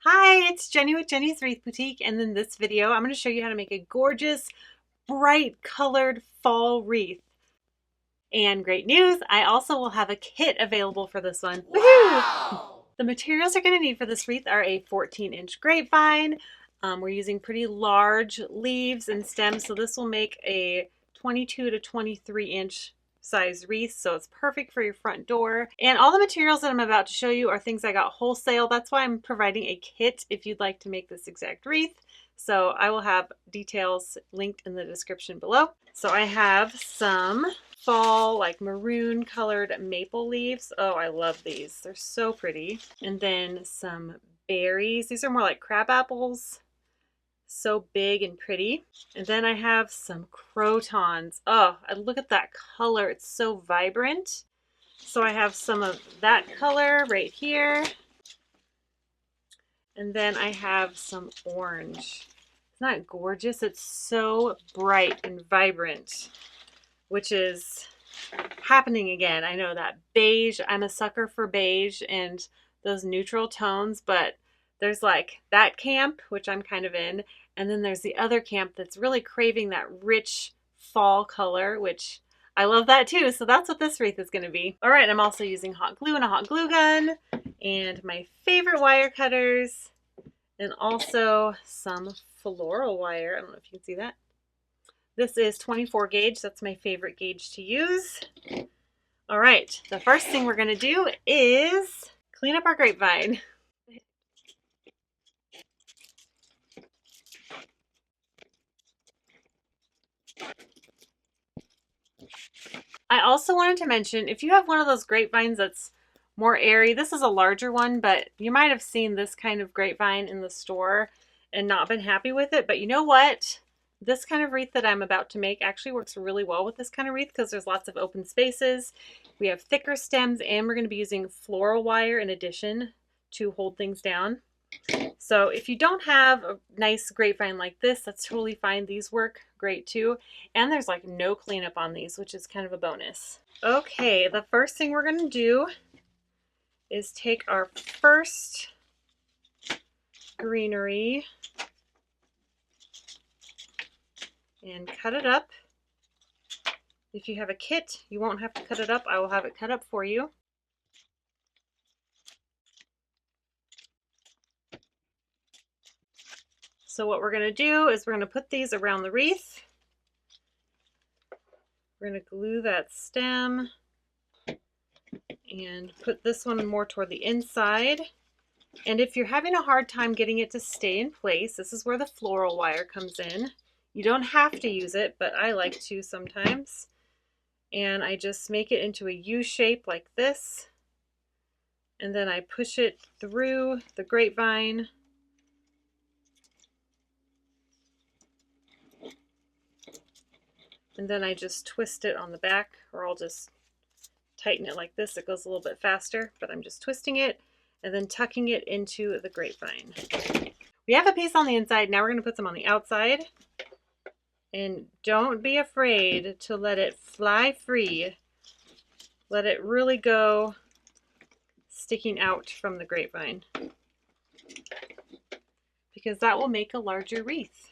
Hi, it's Jenny with Jenny's Wreath Boutique, and in this video I'm going to show you how to make a gorgeous, bright colored fall wreath. And great news, I also will have a kit available for this one. Wow! The materials you're going to need for this wreath are a 14-inch grapevine. We're using pretty large leaves and stems, so this will make a 22 to 23-inch size wreath, so it's perfect for your front door. And all the materials that I'm about to show you are things I got wholesale. That's why I'm providing a kit if you'd like to make this exact wreath. So I will have details linked in the description below. So I have some fall, like maroon colored maple leaves. Oh, I love these. They're so pretty. And then some berries. These are more like crab apples. So big and pretty. And then I have some crotons. Oh, look at that color. It's so vibrant. So I have some of that color right here. And then I have some orange. Isn't that gorgeous? It's so bright and vibrant, which is happening again. I know that beige, I'm a sucker for beige and those neutral tones, but there's like that camp, which I'm kind of in, and then there's the other camp that's really craving that rich fall color, which I love that too. So that's what this wreath is going to be. All right, I'm also using hot glue and a hot glue gun and my favorite wire cutters and also some floral wire. I don't know if you can see that. This is 24 gauge. That's my favorite gauge to use. All right, the first thing we're going to do is clean up our grapevine. I also wanted to mention, if you have one of those grapevines that's more airy, this is a larger one, but you might have seen this kind of grapevine in the store and not been happy with it. But you know what? This kind of wreath that I'm about to make actually works really well with this kind of wreath because there's lots of open spaces. We have thicker stems and we're going to be using floral wire in addition to hold things down. So if you don't have a nice grapevine like this, that's totally fine. These work great too. And there's like no cleanup on these, which is kind of a bonus. Okay, the first thing we're going to do is take our first greenery and cut it up. If you have a kit, you won't have to cut it up. I will have it cut up for you. So what we're going to do is we're going to put these around the wreath. We're going to glue that stem and put this one more toward the inside. And if you're having a hard time getting it to stay in place, this is where the floral wire comes in. You don't have to use it, but I like to sometimes. And I just make it into a U shape like this. And then I push it through the grapevine. And then I just twist it on the back, or I'll just tighten it like this. It goes a little bit faster, but I'm just twisting it and then tucking it into the grapevine. We have a piece on the inside. Now we're going to put some on the outside. And don't be afraid to let it fly free. Let it really go sticking out from the grapevine, because that will make a larger wreath.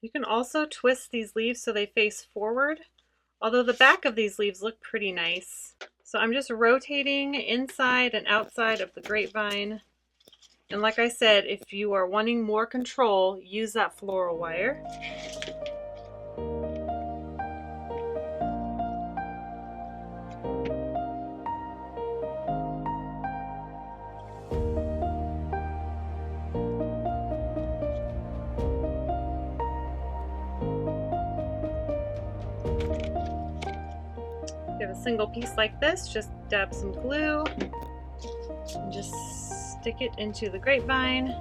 You can also twist these leaves so they face forward, although the back of these leaves look pretty nice. So I'm just rotating inside and outside of the grapevine. And like I said, if you are wanting more control, use that floral wire. If you have a single piece like this, just dab some glue and just stick it into the grapevine.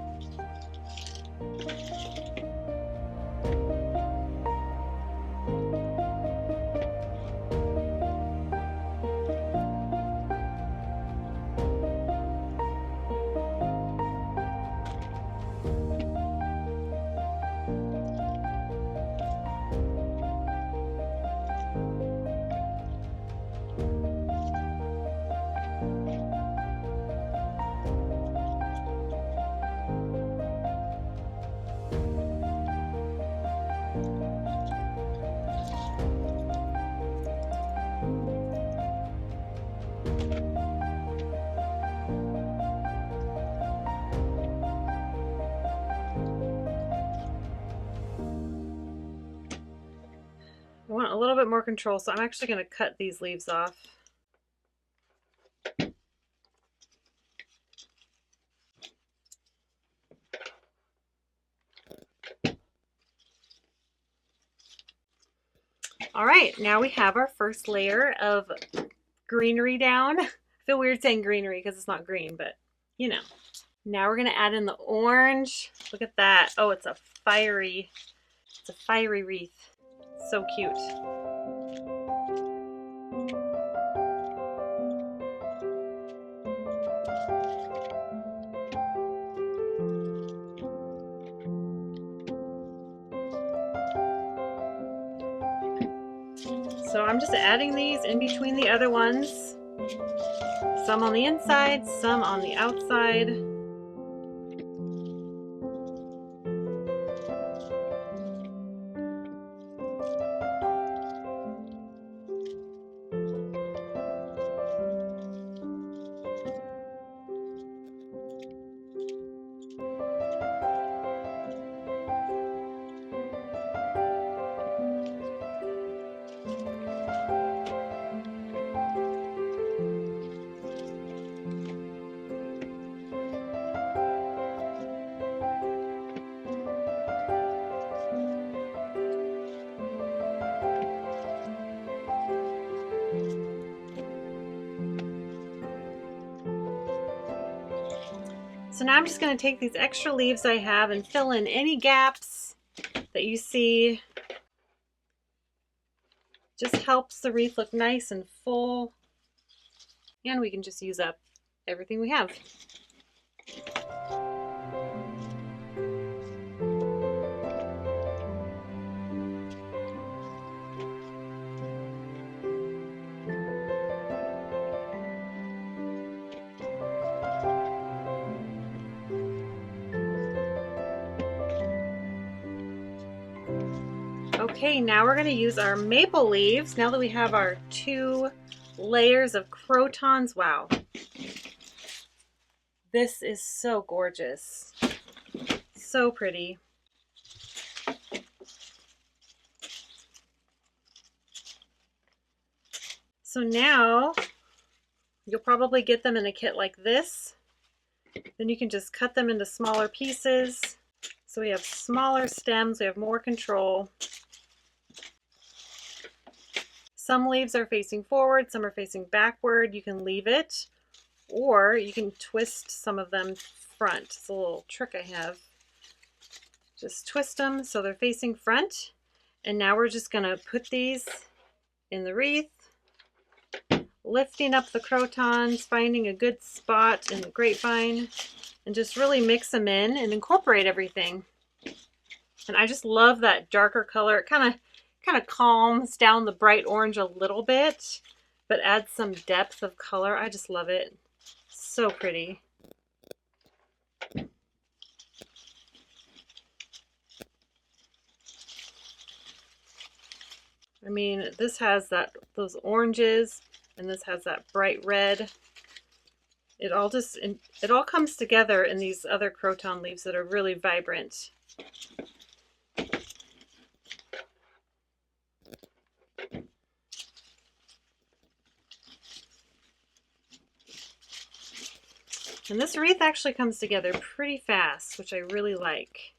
bit more control, so I'm actually going to cut these leaves off. All right, now we have our first layer of greenery down. I feel weird saying greenery because it's not green, but you know. Now we're gonna add in the orange. Look at that. Oh, it's a fiery wreath. So cute. So I'm just adding these in between the other ones. Some on the inside, some on the outside. So now I'm just going to take these extra leaves I have and fill in any gaps that you see. Just helps the wreath look nice and full. And we can just use up everything we have. Okay, now we're going to use our maple leaves. Now that we have our 2 layers of crotons, wow. This is so gorgeous. So pretty. So now you'll probably get them in a kit like this. Then you can just cut them into smaller pieces. So we have smaller stems, we have more control. Some leaves are facing forward, some are facing backward. You can leave it, or you can twist some of them front. It's a little trick I have. Just twist them so they're facing front. And now we're just gonna put these in the wreath, lifting up the crotons, finding a good spot in the grapevine, and just really mix them in and incorporate everything. And I just love that darker color. It kind of calms down the bright orange a little bit, but adds some depth of color. I just love it. So pretty. I mean, this has those oranges, and this has that bright red. It all comes together in these other croton leaves that are really vibrant. And this wreath actually comes together pretty fast, which I really like.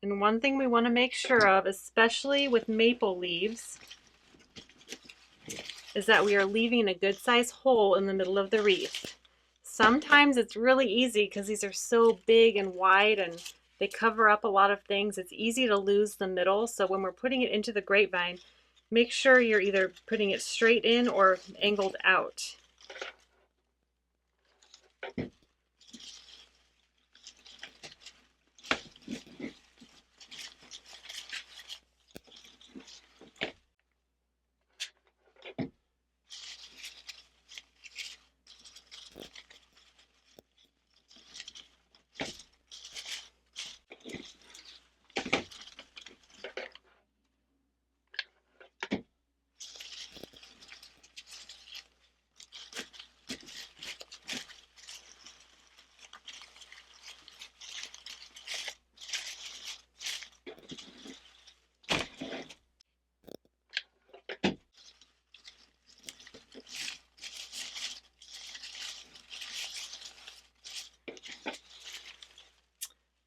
And one thing we want to make sure of, especially with maple leaves, is that we are leaving a good size hole in the middle of the wreath. Sometimes it's really easy because these are so big and wide and they cover up a lot of things. It's easy to lose the middle. So when we're putting it into the grapevine, make sure you're either putting it straight in or angled out.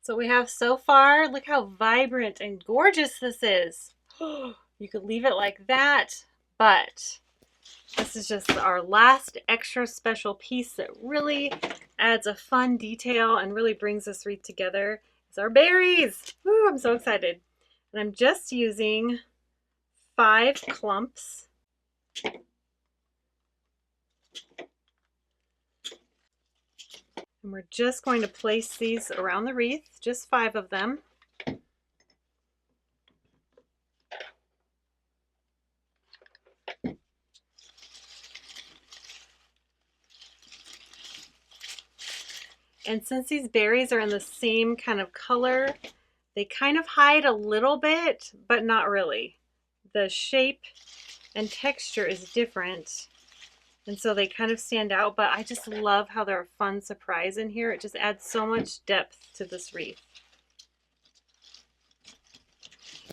So we have so far. Look how vibrant and gorgeous this is. You could leave it like that, but this is just our last extra special piece that really adds a fun detail and really brings this wreath together. It's our berries. Woo, I'm so excited. And I'm just using 5 clumps. And we're just going to place these around the wreath, just 5 of them. And since these berries are in the same kind of color, they kind of hide a little bit, but not really. The shape and texture is different, and so they kind of stand out, but I just love how they're a fun surprise in here. It just adds so much depth to this wreath.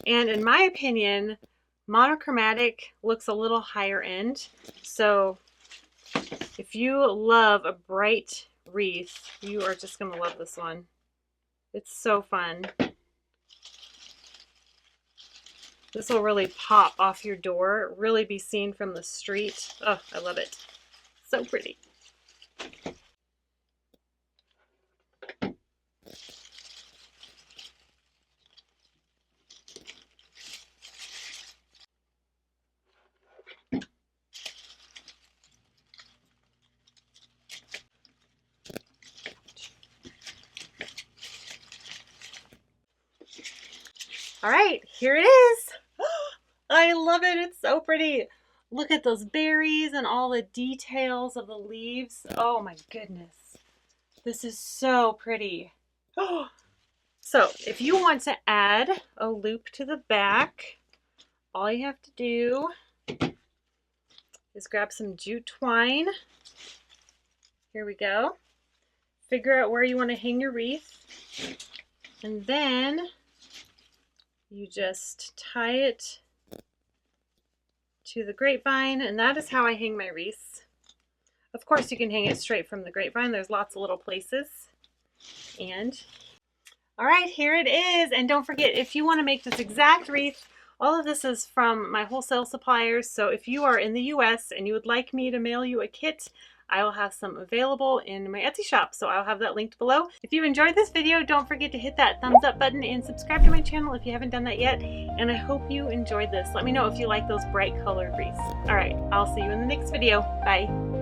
And in my opinion, monochromatic looks a little higher end. So if you love a bright wreath, you are just going to love this one. It's so fun. This will really pop off your door, really be seen from the street. Oh, I love it. So pretty. All right, here it is. I love it. It's so pretty. Look at those berries and all the details of the leaves. Oh my goodness. This is so pretty. So if you want to add a loop to the back, all you have to do is grab some jute twine. Here we go. Figure out where you want to hang your wreath. And then you just tie it to the grapevine, and that is how I hang my wreaths. Of course, you can hang it straight from the grapevine. There's lots of little places. And all right, here it is. And don't forget, if you want to make this exact wreath, all of this is from my wholesale suppliers. So if you are in the US and you would like me to mail you a kit, I will have some available in my Etsy shop, so I'll have that linked below. If you enjoyed this video, don't forget to hit that thumbs up button and subscribe to my channel if you haven't done that yet. And I hope you enjoyed this. Let me know if you like those bright colored wreaths. All right, I'll see you in the next video. Bye.